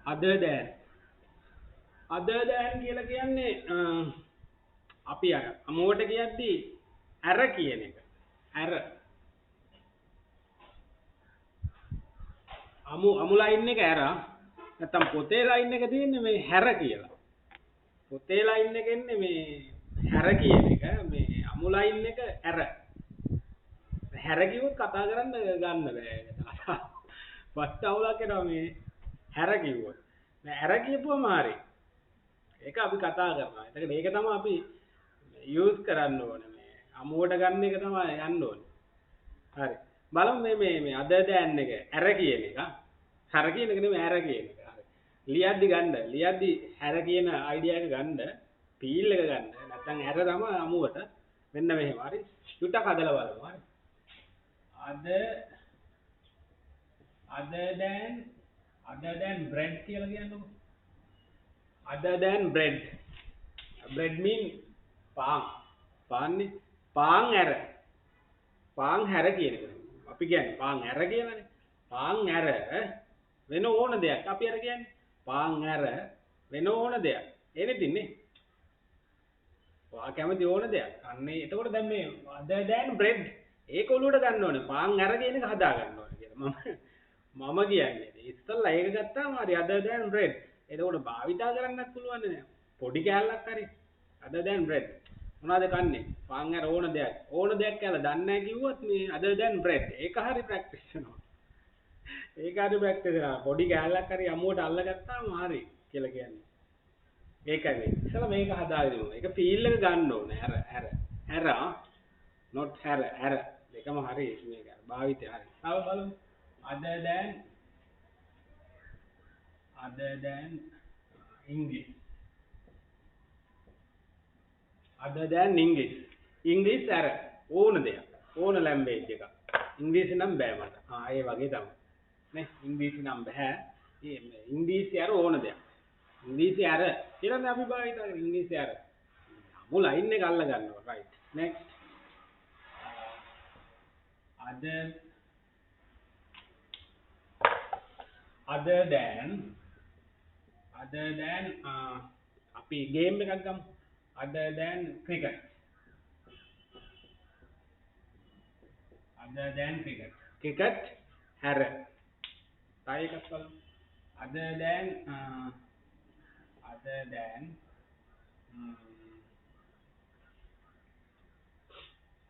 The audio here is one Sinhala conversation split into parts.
other than other than කියලා කියන්නේ අපි අර අමුවට කියද්දි අර කියන එක. අර අමු ලයින් එක ඇර නැත්තම් පොතේ ලයින් එක තියෙන්නේ මේ හැර කියලා. පොතේ ලයින් එක එන්නේ මේ හැර කියන එක මේ අමු ලයින් එක ඇර. හැර කිව්වොත් කතා කරන්න ගන්න බෑ. පස්ත අවුලක් එනවා මේ හැර කිව්වොත්. දැන් ඇර කියපුවම හරි. ඒක අපි කතා කරනවා. ඒකට මේක තමයි අපි යූස් කරන්න ඕනේ මේ අමුවට ගන්න එක තමයි යන්න ඕනේ. හරි. බලමු මේ other than එක ඇර කියන එක. හැර කියන එක නෙමෙයි ඇර කියන එක. හරි. ලියද්දි ගන්න. ලියද්දි හැර කියන අයිඩියා එක ගන්න. ෆීල් එක ගන්න. නැත්නම් ඇර තමයි අමුවට. මෙන්න මෙහෙම. හරි. චුට්ටක් හදලා බලමු. හරි. other than bread කියලා කියන්නකො. other than bread. bread mean පාන්. පාන්නේ පාන් ඇර. පාන් හැර කියන එක. අපි කියන්නේ පාන් ඇර කියලානේ. පාන් ඇර වෙන ඕන දෙයක් අපි අර කියන්නේ. පාන් ඇර වෙන ඕන දෙයක්. anything නේ. ඔයා කැමති ඕන දෙයක්. අන්නේ එතකොට දැන් මේ other than bread ඒක ඔලුවට ගන්න ඕනේ. පාන් ඇර කියන එක හදා ගන්න ඕනේ කියලා. මම කියන්නේ. ඉස්සල්ලා ඒක ගත්තාම හරි other than bread. එතකොට භාවිතා කරන්නත් පුළුවන් නේ. පොඩි කෑල්ලක් හරි other than bread. මොනවද කන්නේ? පාන් ඇර ඕන දෙයක්. ඕන දෙයක් කියලා දන්නේ නැහැ කිව්වොත් මේ other than bread. ඒක හරි ප්‍රැක්ටිස් කරනවා. ඒක හරි ප්‍රැක්ටිස් කරනවා. පොඩි කෑල්ලක් හරි අමුවට අල්ලගත්තාම හරි කියලා කියන්නේ. ඒකයි මේ. ඉතල මේක හදාගන්න ඕනේ. ඒක ෆීල් එක ගන්න ඕනේ. හැර not හැර දෙකම හරි මේක. භාවිතය හරි. තව බලමු. other than English. other than English අර ඕන දෙයක්. ඕන ලැන්ග්වේජ් එකක්. ඉංග්‍රීසි නම් බෑ මට. ඒ වගේ තමයි. නේ ඉංග්‍රීසි නම් බෑ. ඉංග්‍රීසි අර ඕන දෙයක්. ඉංග්‍රීසි අර කියලා අපි භාවිත කරන්නේ ඉංග්‍රීසි අර. අමු ලයින් එක අල්ල ගන්නවා. right. next other than අපි ගේම් එකක් ගමු. other than cricket. cricket හැර. තව එකක් බලමු. other than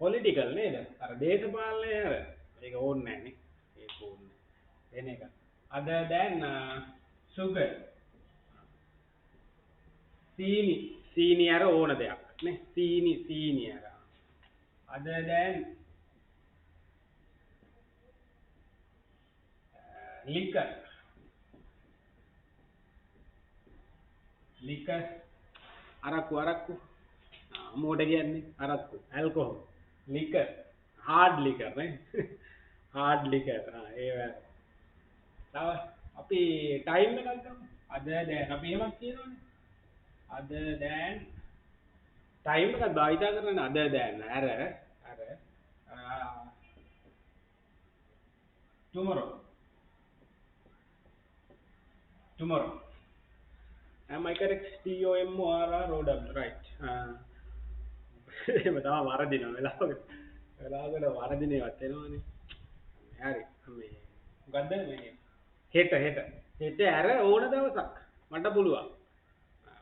political නේද? අර දේශපාලනය හැර. ඒක ඕනේ නැහැ නේ. ඒක ඕනේ. එන එක. other than sugar. සීනි අර ඕන දෙයක් නේ. සීනි අර. other than liquor අරක්කු අමෝට කියන්නේ අරක්කු alcohol liquor hard liquor නේ hard liquor ඒ තව අපි time එකක් ගමු other than අපි එහෙමත් කියනවනේ other than time එකක් භාවිතා කරන්නේ other than අර tomorrow am I correct? tomorrow right එහෙම තමයි වරදිනවා වෙලාවකට වරදිනේවත් එනවනේ හරි මේ මොකද්ද මේ හෙට ඇර ඕන දවසක් මට පුළුවන්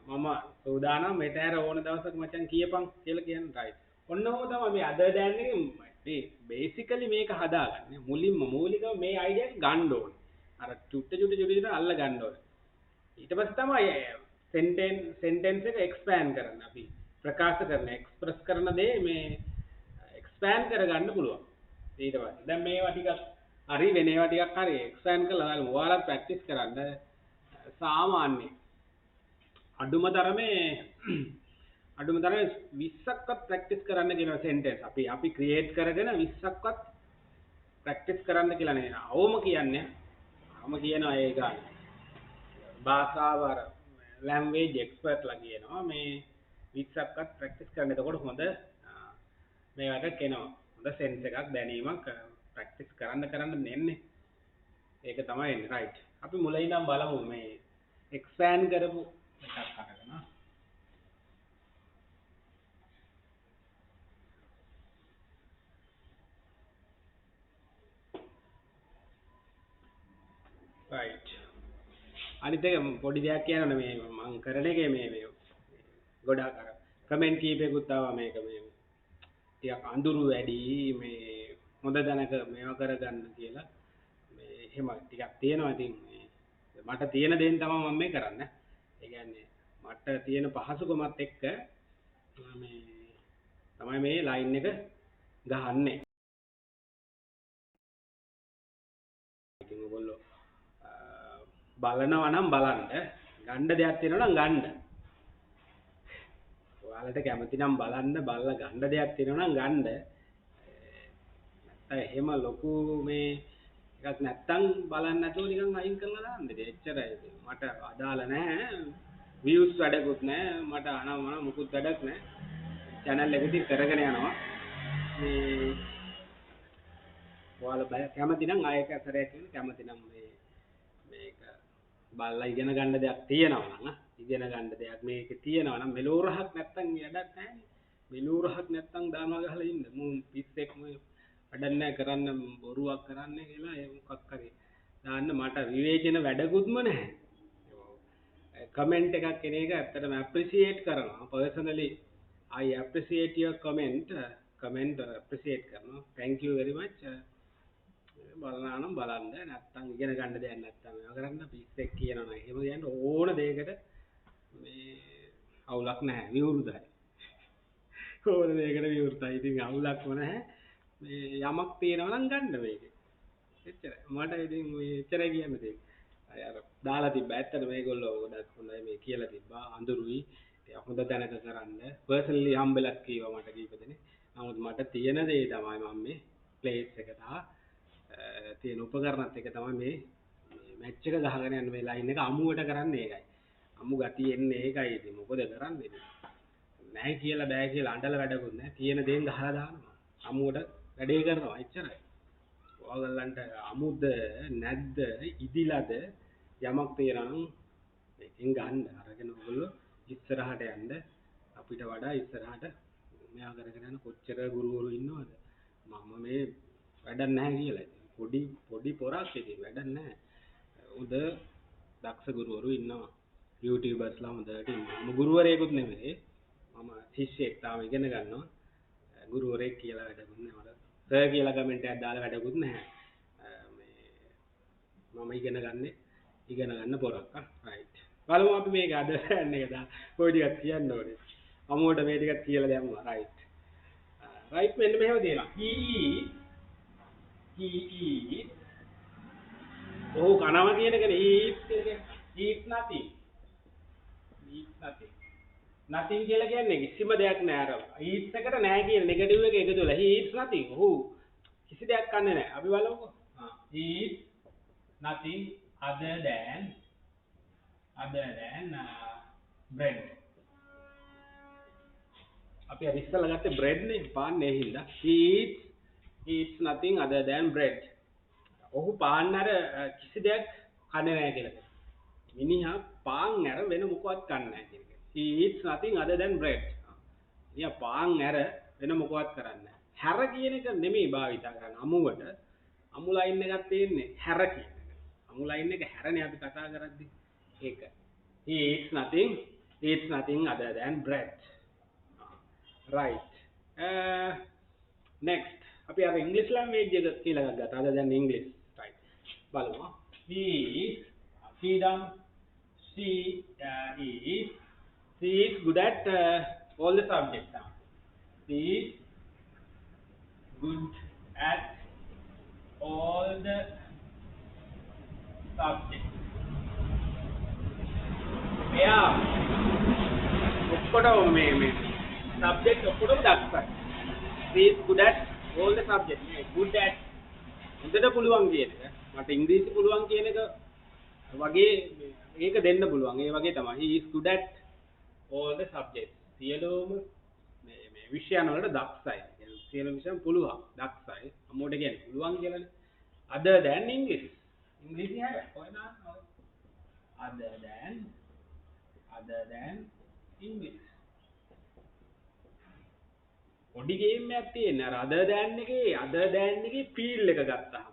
මම සූදානම් හෙට ඇර ඕන දවසක් මචං කියපන් කියලා කියන්නේ right ඔන්න ඔහොම තමයි මේ other than එකේ මේ බේසිකලි මේක හදාගන්නේ මූලිකව මේ අයිඩියා එක ගන්න ඕනේ අර චුට්ට අල්ල ගන්න ඕනේ ඊට පස්සේ තමයි sentence එක expand කරන්න අපි ප්‍රකාශ කරන එක්ස්ප්‍රස් කරන දේ මේ expand කරගන්න පුළුවන් ඊට පස්සේ දැන් මේවා ටිකක් හරි වෙන ඒවා ටිකක් හරි expand කරලා දාලා ඔයාලා ප්‍රැක්ටිස් කරන්න සාමාන්‍ය අඩුම තරමේ 20ක්වත් ප්‍රැක්ටිස් කරන්න කියන sentence අපි create කරගෙන 20ක්වත් ප්‍රැක්ටිස් කරන්න කියලා නේ අවම කියන්නේ අවම කියනවා ඒ ගන්න භාෂාව language expert ලා කියනවා මේ 20ක්වත් ප්‍රැක්ටිස් කරන්න. එතකොට හොඳ මේකට කෙනවා. හොඳ සෙන්ස් එකක් දැනීමක් ප්‍රැක්ටිස් කරන්න එන්නේ. ඒක තමයි එන්නේ. right. අපි මුලින් ඉඳන් බලමු මේ expand කරපු එකක් අරගෙන right අනිත් එක පොඩි දෙයක් කියනවනේ මේ මම කරන එකේ මේ ගොඩාක් අර කමෙන්ට් කීපයකුත් ආවා මේක මේ ටිකක් අඳුරු වැඩි මේ හොඳ දැනක මේවා කරගන්න කියලා මේ එහෙම ටිකක් තියෙනවා ඉතින් මට තියෙන දේෙන් තමයි මම මේ කරන්නේ. ඒ කියන්නේ මට තියෙන පහසුකමත් එක්ක මේ තමයි මේ ලයින් එක ගහන්නේ. ඉතින් ඔයගොල්ලෝ බලනවා නම් බලන්න, ගන්න දෙයක් තියෙනවා නම් ගන්න. ඔයාලට කැමති නම් බලන්න, බලලා ගන්න දෙයක් තියෙනවා නම් ගන්න. නැත්නම් එහෙම ලොකු මේ එකක් නැත්තම් බලන්න නැතුව නිකන් අයින් කරලා දාන්න දෙය. එච්චරයි. මට අදාළ නැහැ. views වැඩකුත් නැහැ. මට අනවම මුකුත් වැඩක් නැහැ. channel එක ඉතින් කරගෙන යනවා. මේ ඔයාලා බය කැමති නම් ආයෙක කරේ කියන කැමති නම් මේක බලලා ඉගෙන ගන්න දෙයක් තියෙනවා නම් ඉගෙන ගන්න දෙයක් මේකේ තියෙනවා නම් මෙලෝරහක් නැත්තම් යඩක් නැහැ. මෙලෝරහක් නැත්තම් දානවා ගහලා ඉන්න. මු පිස්සෙක් මේ වැඩක් නැහැ කරන්න බොරුවක් කරන්නේ කියලා ඒ මොකක් හරි දාන්න මට විවේචන වැඩකුත්ම නැහැ. කමෙන්ට් එකක් කෙන එක ඇත්තටම ඇප්‍රීසියේට් කරනවා. personally I appreciate your comment appreciate කරනවා. thank you very much. බලනවා නම් බලන්න නැත්තම් ඉගෙන ගන්න දෙයක් නැත්තම් මේවා කරන්න පිස්සෙක් කියනවා නම් එහෙම කියන්න ඕන දෙයකට මේ අවුලක් නැහැ විවෘතයි. ඕන දෙයකට විවෘතයි. ඉතින් අවුලක්ම නැහැ. මේ යමක් තියෙනවා නම් ගන්න මේකේ. එච්චරයි. මට ඉතින් මේ එච්චරයි කියන්න තියෙන්නේ. අර දාලා තිබ්බ ඇත්තට මේගොල්ලෝ ගොඩක් හොඳයි මේ කියලා තිබ්බා. අඳුරුයි. ඒක හොඳ දැනක කරන්න. පර්සනලි හම්බෙලක් කීවා මට කීපදෙනේ. නමුත් මට තියෙන දේ තමයි මම මේ ප්ලේස් එක තියෙන උපකරණත් එක තමයි මේ මැච් එක ගහගෙන යන මේ ලයින් එක අමුවට කරන්නේ ඒකයි. අමු ගතිය එන්නේ ඒකයි. ඉතින් මොකද කරන්නේ? නැහැ කියලා බෑ කියලා අඬල වැඩකුත් නැහැ. තියෙන දේෙන් ගහලා දානවා. අමුවට වැඩේ කරනවා එච්චරයි. ඔයගලන්ට අමුද නැද්ද ඉදිලාද යමක් තියෙනවා නම් මේකෙන් ගන්න. අරගෙන ඔයගොල්ලෝ ඉස්සරහට යන්න. අපිට වඩා ඉස්සරහට මෙයා කරගෙන යන කොච්චර ගුරුවරු ඉන්නවද? මම මේ වැඩක් නැහැ කියලා. පොඩි පොරක් ඉතින් වැඩක් නැහැ. උද දක්ෂ ගුරුවරු ඉන්නවා. YouTubersලා හොඳට ඉන්නවා. මම ගුරුවරයෙකුත් නෙමෙයි. මම ශිෂ්‍යෙක් තාම ඉගෙන ගන්නවා. ගුරුවරයෙක් කියලා වැඩකුත් නැහැ මට. සර් කියලා කමෙන්ට් එකක් දාලා වැඩකුත් නැහැ. මම ඉගෙන ගන්න පොරක්. right. බලමු අපි මේක අද යන්න එක දා. කොයි ටිකක් කියන්න ඕනේ. අමුවට මේ ටිකක් කියලා දැම්මා. right. right මෙන්න මෙහෙම දෙනවා. he is ඔහු කනවා කියන එකනේ eat nothing. nothing කියලා කියන්නේ කිසිම දෙයක් නෑ අර eats එකට නෑ කියන නෙගටිව් එක එකතු වෙලා he eats nothing. ඔහු කිසි දෙයක් කන්නේ නෑ. අපි බලමුකෝ. he eats nothing other than bread. අපි අර ඉස්සෙල්ලා ගත්තේ bread නේ පාන්නේ හින්දා he eats nothing other than bread. ඔහු පාන්න අර කිසි දෙයක් කන්නේ නෑ කියලා. මිනිහා පාන් අර වෙන මොකවත් කන්නේ නෑ කියන එක. he eats nothing other than bread. මිනිහා පාන් අර වෙන මොකවත් කරන්නේ නෑ. හැර කියන එක නෙමෙයි භාවිතා කරන්නේ අමුවට. අමු ලයින් එකක් තියෙන්නේ හැර කියන එක. අමු ලයින් එක හැරනේ අපි කතා කරද්දි. ඒක. he eats nothing other than bread. right. next අපි අර ඉංග්‍රීසි ලැන්ග්වේජ් එක කියලා එකක් ගත්තා. other than English. right. බලමු. he is good at all the subjects. He is good at all the subjects. Yeah. ඔක්කොටම මේ subject ඔක්කොටම දක්වයි. He is good at all the subjects. good at උන්ට පුළුවන් කියන එක. මට ඉංග්‍රීසි පුළුවන් කියන එක වගේ ඒක දෙන්න පුළුවන්. ඒ වගේ තමයි. he is good at all the subjects. සියලුම මේ විෂයන් වලට දක්ෂයි. කියන්නේ සියලුම විෂයන් පුළුවන්. දක්ෂයි. අමෝට කියන්නේ පුළුවන් කියලානේ. other than English. ඉංග්‍රීසි හැර කොහෙද other than other than English. පොඩි ගේම් එකක් තියෙන අර other than එකේ feel එක ගත්තාම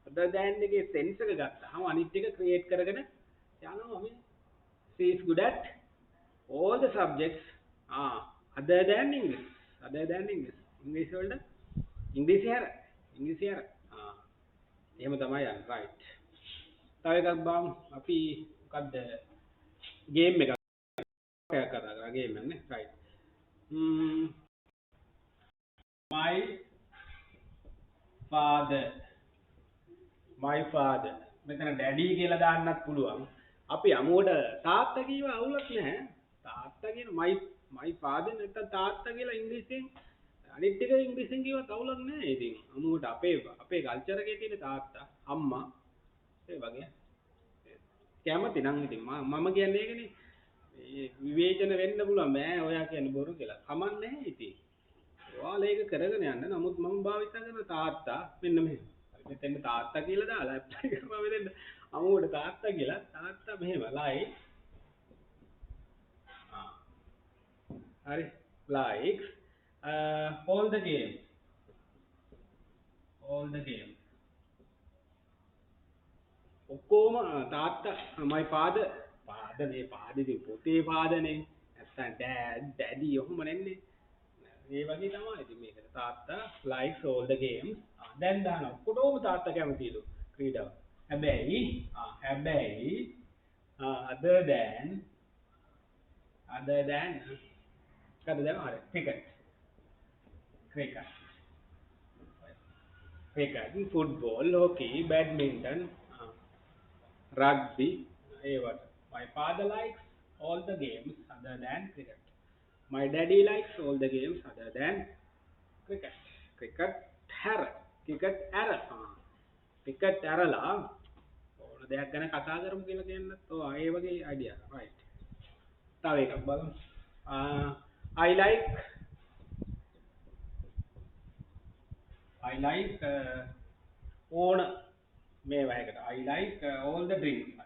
other than එකේ sense එක ගත්තාම අනිත් එක create කරගෙන යනවා මේ she is good at all the subjects other than English English වලට ඉංග්‍රීසි හැර එහෙම තමයි යන්නේ right තව එකක් බලමු අපි මොකද්ද ගේම් එකක් කතා කරා ගේම් එකක් නේ right my father මෙතන ඩැඩි කියලා දාන්නත් පුළුවන් අපි අමුවට තාත්තා කියව අවුලක් නැහැ තාත්තා කියන my father නැත්නම් තාත්තා කියලා ඉංග්‍රීසියෙන් අනිත් එක ඉංග්‍රීසියෙන් කියවත් අවුලක් නැහැ ඉතින් අමුවට අපේ කල්චර් එකේ තියෙන තාත්තා අම්මා ඒ වගේ කැමති නම් ඉතින් මම කියන්නේ ඒකනේ විවේචන වෙන්න පුළුවන් බෑ ඔයා කියන්නේ බොරු කියලා කමක් නැහැ ඉතින් ඔයාලා ඒක කරගෙන යන්න නමුත් මම භාවිත කරන තාත්තා මෙන්න මෙහෙම මෙතෙන් තාත්තා කියලා දාලා ඇප්ලයි කරපුවා මෙතෙන් අමුවට තාත්තා කියලා තාත්තා මෙහෙම like හරි likes all the games ඔක්කොම තාත්තා my father මේ පාදේ පොතේ පාදනේ නැත්තම් dad daddy ඔහොම නෙන්නේ ඒ වගේ තමයි ඉතින් මේකට තාත්තා likes all the games දැන් දාන ඔක්කොටම තාත්තා කැමතිලු ක්‍රීඩාව හැබැයි other than කද දැන් හරි cricket football hockey badminton rugby ඒවට my father likes all the games other than cricket my daddy likes all the games other than cricket ඇරලා ඕන දෙයක් ගැන කතා කරමු කියලා කියන්නත් ඔව් ඒ වගේ අයිඩියා right තව එකක් බලමු I like ඕන මේවා එකට I like all the drinks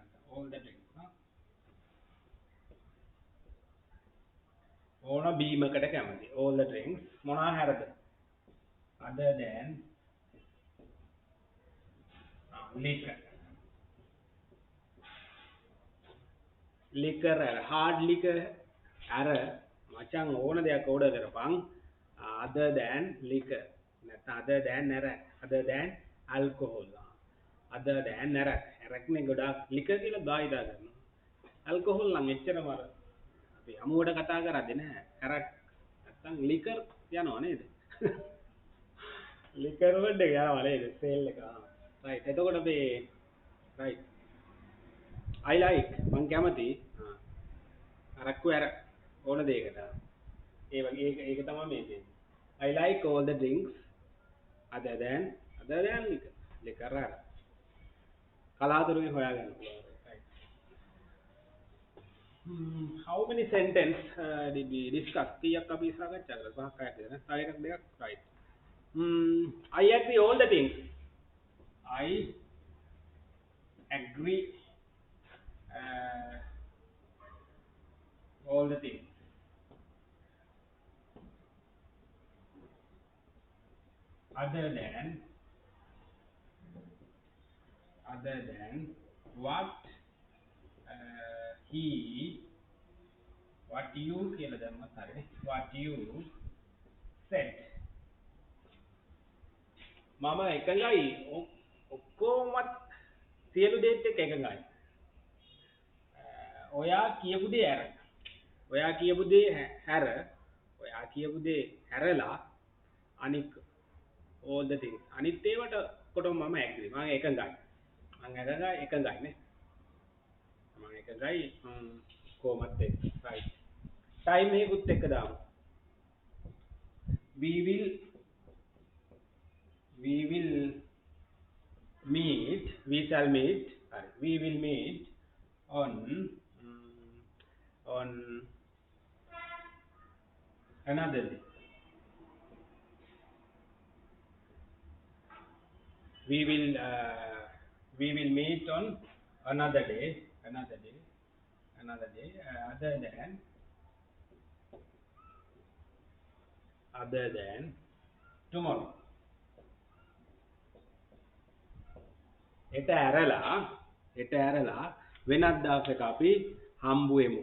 ඕන බීමකට කැමති all the drinks මොනවා හැරද other than liquor hard liquor අර මචං ඕන දෙයක් ඕඩර් කරපන් other than liquor නැත්නම් other than alcohol other than අරක්නේ ගොඩාක් liquor කියලා භාවිතා කරනවා alcohol නම් එච්චරම අර අපි අමුවට කතා කරද්දී නෑ අරක් නැත්නම් liquor යනවා නේද liquor වලට යනවා නේද sale එක right එතකොට අපි right I like මං කැමති අරක්කු අර ඕන දෙයකට ඒ වගේ ඒක තමයි මේ තියෙන්නේ I like all the drinks other than liquor අර කලාතුරකින් හොයාගන්න පුළුවන් right how many sentence did we discuss කීයක් අපි සාකච්ඡා කරා පහක් හයක් විතර තව එකක් දෙකක් right I agree all the things I agree all the things other than what you කියලා දැම්මත් හරිනේ what you said මම එකඟයි ඔක්කොමත් සියලු දේත් එක්ක එකඟයි ඔයා කියපු දේ හැරලා අනික all the things අනිත් ඒවට කොටම මම ඇග්‍රී මම එකඟයි නේ මම එකඟයි කොහොමත් එක්ක right time එකකුත් එක්ක දාමු we will shall meet we will meet on another day we will meet on another day another day, other than, tomorrow. හෙට ඇරලා වෙනත් දවසක අපි හම්බු වෙමු.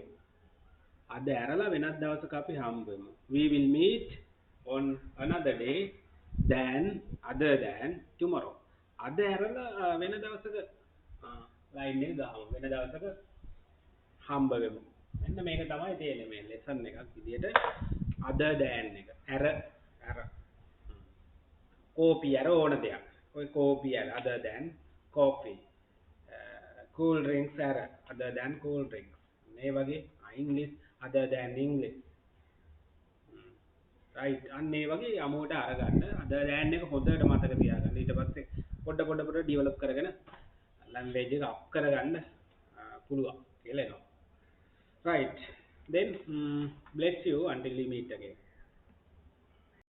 අද ඇරලා වෙනත් දවසක අපි හම්බු වෙමු. We will meet on another day than other than tomorrow. අද ඇරලා වෙන දවසක ලයින් එක දාමු. වෙන දවසක හම්බ වෙමු. මෙන්න මේක තමයි තියෙන්නේ මේ ලෙසන් එකක් විදියට other than එක. ඇර කෝපි ඇර ඕන දෙයක්. ඔය කෝපි ඇර other than coffee. cool drinks ඇර other than cool drinks. මේ වගේ English other than English. right අන්න ඒ වගේ අමුවට අරගන්න other than එක හොඳට මතක තියාගන්න. ඊට පස්සේ පොඩ ඩෙවලොප් කරගෙන ලැන්ග්වේජ් එක අප් කරගන්න පුළුවන් කියලා එනවා. right then bless you until we meet again.